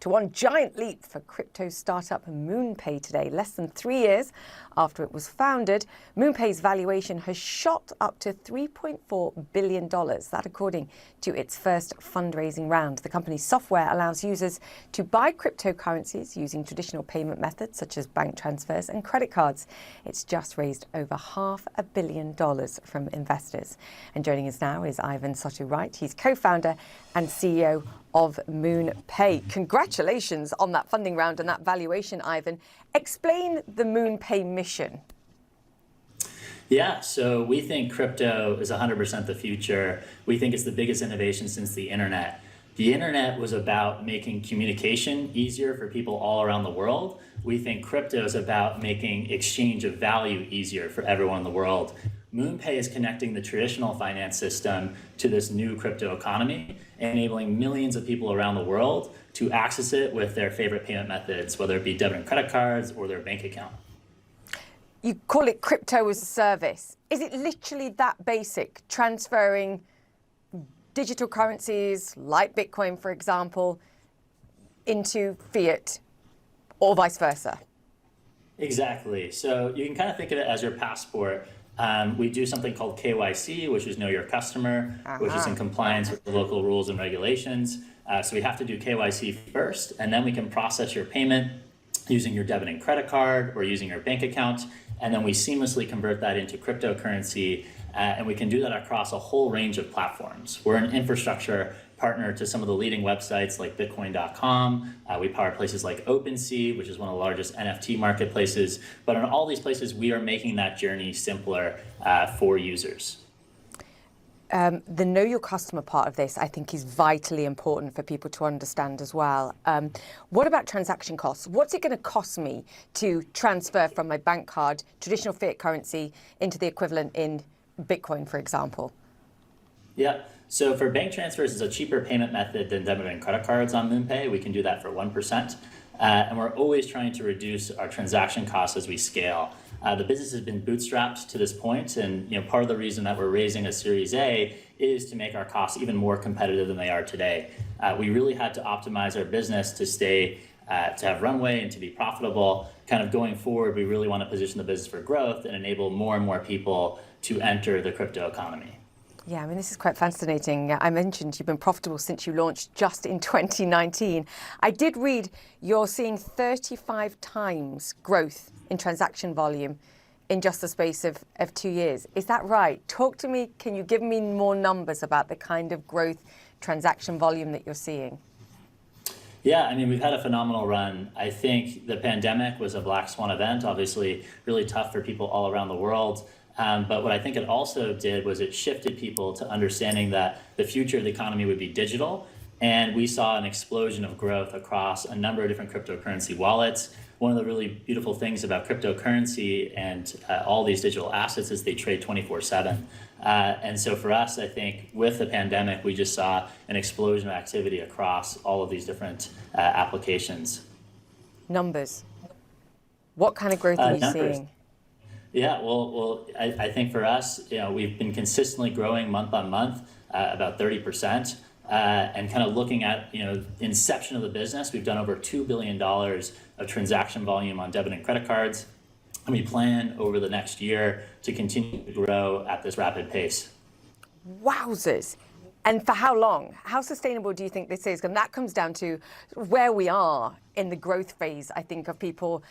So one giant leap for crypto startup MoonPay today. Less than 3 years after it was founded, MoonPay's valuation has shot up to $3.4 billion. That according to its first fundraising round. The company's software allows users to buy cryptocurrencies using traditional payment methods such as bank transfers and credit cards. It's just raised over $500 million from investors. And joining us now is Ivan Soto-Wright. He's co-founder and CEO of MoonPay. Congratulations on that funding round and that valuation, Ivan. Explain the MoonPay mission. Yeah, so we think crypto is 100% the future. We think it's the biggest innovation since the internet. The internet was about making communication easier for people all around the world. We think crypto is about making exchange of value easier for everyone in the world. MoonPay is connecting the traditional finance system to this new crypto economy, enabling millions of people around the world to access it with their favorite payment methods, whether it be debit and credit cards or their bank account. You call it crypto as a service. Is it literally that basic, transferring digital currencies like Bitcoin, for example, into fiat or vice versa? Exactly. So you can kind of think of it as your passport. We do something called KYC, which is Know Your Customer, which is in compliance with the local rules and regulations. So we have to do KYC first, and then we can process your payment using your debit and credit card or using your bank account. And then we seamlessly convert that into cryptocurrency. And we can do that across a whole range of platforms. We're an infrastructure partner to some of the leading websites like Bitcoin.com. We power places like OpenSea, which is one of the largest NFT marketplaces. But in all these places, we are making that journey simpler for users. The know your customer part of this, I think, is vitally important for people to understand as well. What about transaction costs? What's it going to cost me to transfer from my bank card, traditional fiat currency, into the equivalent in Bitcoin, for example? Yeah. So for bank transfers, it's a cheaper payment method than debit and credit cards on MoonPay. We can do that for 1%. And we're always trying to reduce our transaction costs as we scale. The business has been bootstrapped to this point, and part of the reason that we're raising a Series A is to make our costs even more competitive than they are today. We really had to optimize our business to stay, to have runway and to be profitable. Kind of going forward, we really want to position the business for growth and enable more and more people to enter the crypto economy. Yeah, I mean, this is quite fascinating. I mentioned you've been profitable since you launched just in 2019. I did read you're seeing 35 times growth in transaction volume in just the space of 2 years. Is that right? Talk to me. Can you give me more numbers about the kind of growth transaction volume that you're seeing? Yeah, I mean, we've had a phenomenal run. I think the pandemic was a black swan event, obviously really tough for people all around the world. But what I think it also did was it shifted people to understanding that the future of the economy would be digital. And we saw an explosion of growth across a number of different cryptocurrency wallets. One of the really beautiful things about cryptocurrency and all these digital assets is they trade 24/7. And so for us, I think with the pandemic, we just saw an explosion of activity across all of these different applications. Numbers. What kind of growth are you seeing? Yeah, well, I think for us, we've been consistently growing month on month, about 30%, and kind of looking at, inception of the business, we've done over $2 billion of transaction volume on debit and credit cards, and we plan over the next year to continue to grow at this rapid pace. Wowzers. And for how long? How sustainable do you think this is? And that comes down to where we are in the growth phase, I think, of people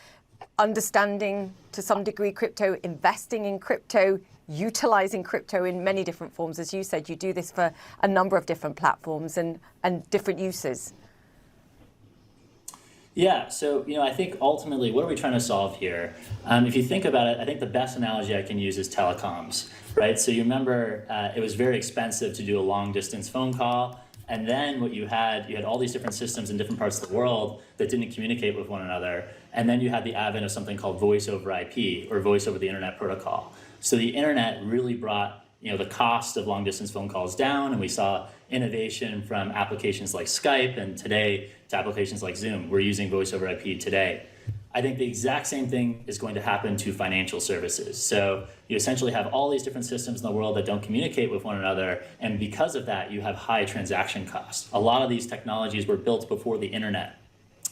understanding to some degree crypto, investing in crypto, utilizing crypto in many different forms. As you said, you do this for a number of different platforms and different uses. Yeah, so I think ultimately, what are we trying to solve here? If you think about it, I think the best analogy I can use is telecoms, right? So you remember it was very expensive to do a long distance phone call. And then what you had all these different systems in different parts of the world that didn't communicate with one another. And then you had the advent of something called voice over IP or voice over the internet protocol. So the internet really brought the cost of long distance phone calls down, and we saw innovation from applications like Skype and today to applications like Zoom. We're using voice over IP today. I think the exact same thing is going to happen to financial services. So you essentially have all these different systems in the world that don't communicate with one another, and because of that, you have high transaction costs. A lot of these technologies were built before the internet.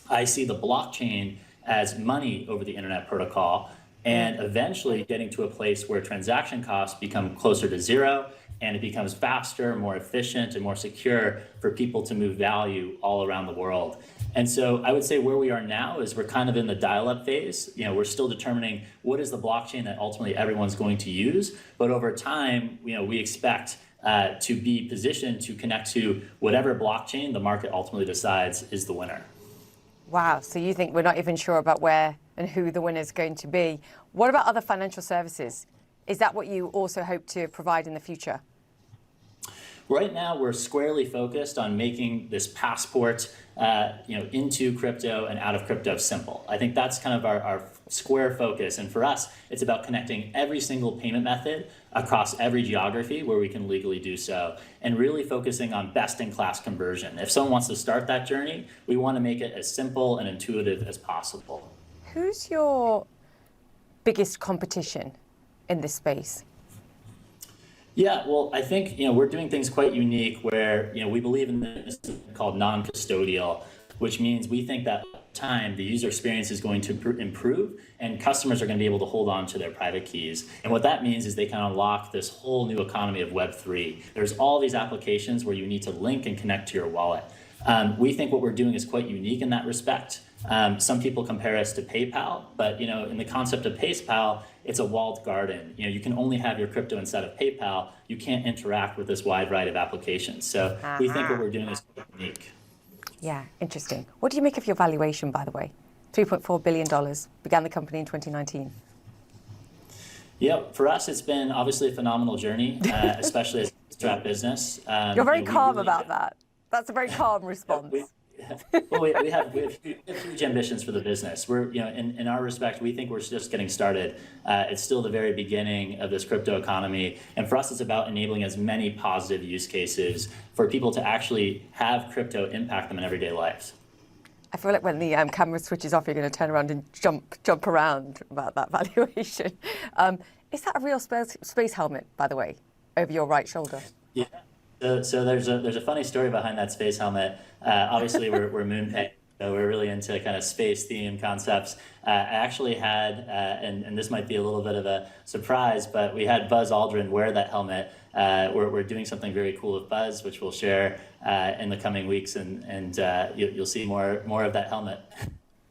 I see the blockchain as money over the internet protocol, and eventually getting to a place where transaction costs become closer to zero, and it becomes faster, more efficient, and more secure for people to move value all around the world. And so I would say where we are now is we're kind of in the dial-up phase. We're still determining what is the blockchain that ultimately everyone's going to use. But over time, we expect to be positioned to connect to whatever blockchain the market ultimately decides is the winner. Wow, so you think we're not even sure about where and who the winner is going to be. What about other financial services? Is that what you also hope to provide in the future? Right now, we're squarely focused on making this passport, into crypto and out of crypto simple. I think that's kind of our square focus. And for us, it's about connecting every single payment method across every geography where we can legally do so, and really focusing on best-in-class conversion. If someone wants to start that journey, we want to make it as simple and intuitive as possible. Who's your biggest competition in this space? Yeah, well, I think we're doing things quite unique where we believe in this called non-custodial, which means we think that time the user experience is going to improve and customers are going to be able to hold on to their private keys. And what that means is they can unlock this whole new economy of Web3. There's all these applications where you need to link and connect to your wallet. We think what we're doing is quite unique in that respect. Some people compare us to PayPal, but in the concept of PayPal, it's a walled garden. You can only have your crypto inside of PayPal. You can't interact with this wide variety of applications. So we think what we're doing is quite unique. Yeah, interesting. What do you make of your valuation, by the way? $3.4 billion, began the company in 2019. Yeah, for us, it's been obviously a phenomenal journey, especially as a strap business. You're very calm about that. That's a very calm response. We have huge ambitions for the business. We're, in our respect, we think we're just getting started. It's still the very beginning of this crypto economy. And for us, it's about enabling as many positive use cases for people to actually have crypto impact them in everyday lives. I feel like when the camera switches off, you're going to turn around and jump around about that valuation. Is that a real space helmet, by the way, over your right shoulder? Yeah. So there's a funny story behind that space helmet. Obviously, we're MoonPay, so we're really into kind of space theme concepts. I actually had, and this might be a little bit of a surprise, but we had Buzz Aldrin wear that helmet. We're doing something very cool with Buzz, which we'll share in the coming weeks, and you'll see more of that helmet.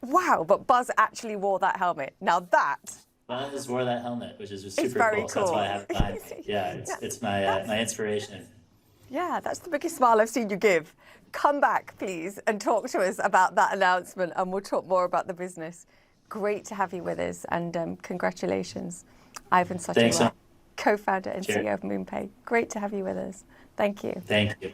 Wow, but Buzz actually wore that helmet. Now that. Buzz wore that helmet, which is super very cool. So that's why I have it behind. Yeah, it's my inspiration. Yeah, that's the biggest smile I've seen you give. Come back, please, and talk to us about that announcement, and we'll talk more about the business. Great to have you with us, and congratulations, Ivan Soto-Wright, co-founder and CEO of MoonPay. Great to have you with us. Thank you. Thank you.